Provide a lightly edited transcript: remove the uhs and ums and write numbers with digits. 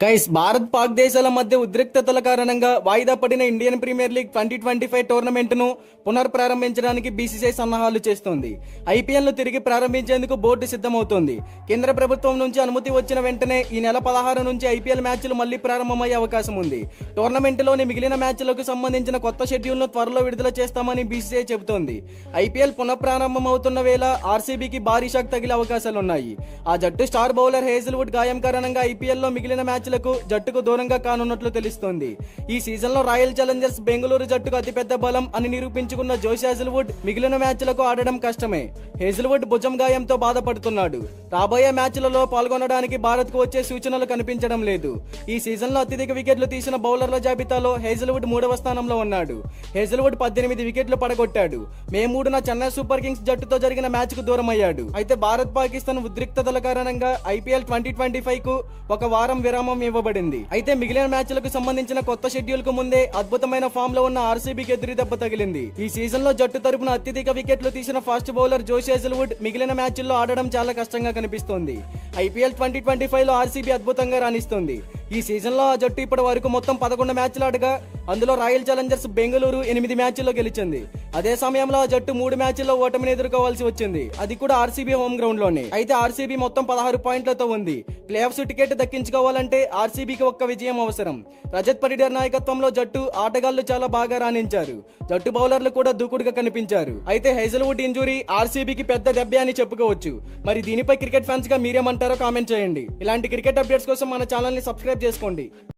Guys, Bharat Pak దేశాల మధ్య ఉద్రిక్తతల కారణంగా వాయిదా పడిన ఇండియన్ ప్రీమియర్ లీగ్ 2025 టోర్నమెంట్ ను పునఃప్రారంభించడానికి బీసీసీఐ సన్నాహాలు చేస్తోంది. ఐపీఎల్ ను తిరిగి ప్రారంభించేందుకు బోర్డు సిద్ధమవుతోంది. కేంద్ర ప్రభుత్వం నుంచి అనుమతి వచ్చిన వెంటనే ఈ నెల 16 నుంచి ఐపీఎల్ మ్యాచ్లు మళ్లీ ప్రారంభమయ్యే అవకాశం ఉంది. టోర్నమెంట్లోని మిగిలిన మ్యాచ్లకు సంబంధించిన కొత్త షెడ్యూల్ ను త్వరలో విడుదల చేస్తామని బీసీసీఐ చెబుతోంది. ఐపీఎల్ పునఃప్రారంభమవుతున్న వేళ ఆర్సీబీకి భారీ షాక్ తగిలే అవకాశాలున్నాయి. ఆ జట్టు స్టార్ బౌలర్ హేజిల్వుడ్ గాయం కారణంగా ఐపీఎల్ లో మిగిలిన మ్యాచ్ జట్టుకు దూరంగా కానున్నట్లు తెలుస్తోంది. ఈ సీజన్ లో రాయల్ ఛాలెంజర్స్ బెంగళూరు జట్టుకు అతిపెద్ద బలం అని నిరూపించుకున్న జోష్ హేజిల్వుడ్ మిగిలిన మ్యాచ్లకు ఆడడం కష్టమే. హేజిల్వుడ్ భుజం గాయంతో బాధపడుతున్నాడు. రాబోయే మ్యాచ్లలో పాల్గొనడానికి భారత్ కు వచ్చే సూచనలు కనిపించడం లేదు. ఈ సీజన్ లో అత్యధిక వికెట్లు తీసిన బౌలర్ల జాబితాలో హేజిల్వుడ్ 3వ స్థానంలో ఉన్నాడు. హేజిల్వుడ్ 18 వికెట్లు పడగొట్టాడు. మే 3న చెన్నై సూపర్ కింగ్స్ జట్టుతో జరిగిన మ్యాచ్ కు దూరం అయ్యాడు. అయితే భారత్ పాకిస్తాన్ ఉద్రిక్తతల కారణంగా ఐపీఎల్ 2025 కు ఒక వారం విరామం ఇవ్వబడింది. అయితే మిగిలిన మ్యాచ్లకు సంబంధించిన కొత్త షెడ్యూల్ కు ముందే అద్భుతమైన ఫామ్ లో ఉన్న ఆర్సీబీకి ఎదురు దెబ్బ తగిలింది. ఈ సీజన్ లో జట్టు తరపున అత్యధిక వికెట్లు తీసిన ఫాస్ట్ బౌలర్ జోష్ హేజిల్వుడ్ మిగిలిన మ్యాచ్ల్లో ఆడడం చాలా కష్టంగా కనిపిస్తోంది. ఐపీఎల్ 2025 లో ఆర్సీబీ అద్భుతంగా రాణిస్తోంది. ఈ సీజన్ లో ఆ జట్టు ఇప్పటి వరకు మొత్తం 11 మ్యాచ్లు ఆడగా అందులో రాయల్ ఛాలెంజర్స్ బెంగళూరు 8 మ్యాచ్ల్లో గెలిచింది. అదే సమయంలో ఆ జట్టు 3 మ్యాచ్ల్లో ఓటమిని ఎదుర్కోవాల్సి వచ్చింది. అది కూడా ఆర్సీబీ హోమ్ గ్రౌండ్ లోనే. అయితే ఆర్సీబీ మొత్తం 16 పాయింట్లతో ఉంది. ప్లే ఆఫ్స్ టికెట్ దక్కించుకోవాలంటే ఆర్సీబీకి ఒక్క విజయం అవసరం. రజత్ పడిడర్ నాయకత్వంలో జట్టు ఆటగాళ్లు చాలా బాగా రాణించారు. జట్టు బౌలర్లు కూడా దూకుడుగా కనిపించారు. అయితే హేజిల్వుడ్ ఇంజురీ ఆర్సీబీకి పెద్ద దెబ్బే అని చెప్పుకోవచ్చు. మరి దీనిపై క్రికెట్ ఫ్యాన్స్ గా మీరేమంటారో కామెంట్ చేయండి. ఇలాంటి క్రికెట్ అప్డేట్స్ కోసం మన ఛానల్ ని సబ్స్క్రైబ్ చేసుకోండి.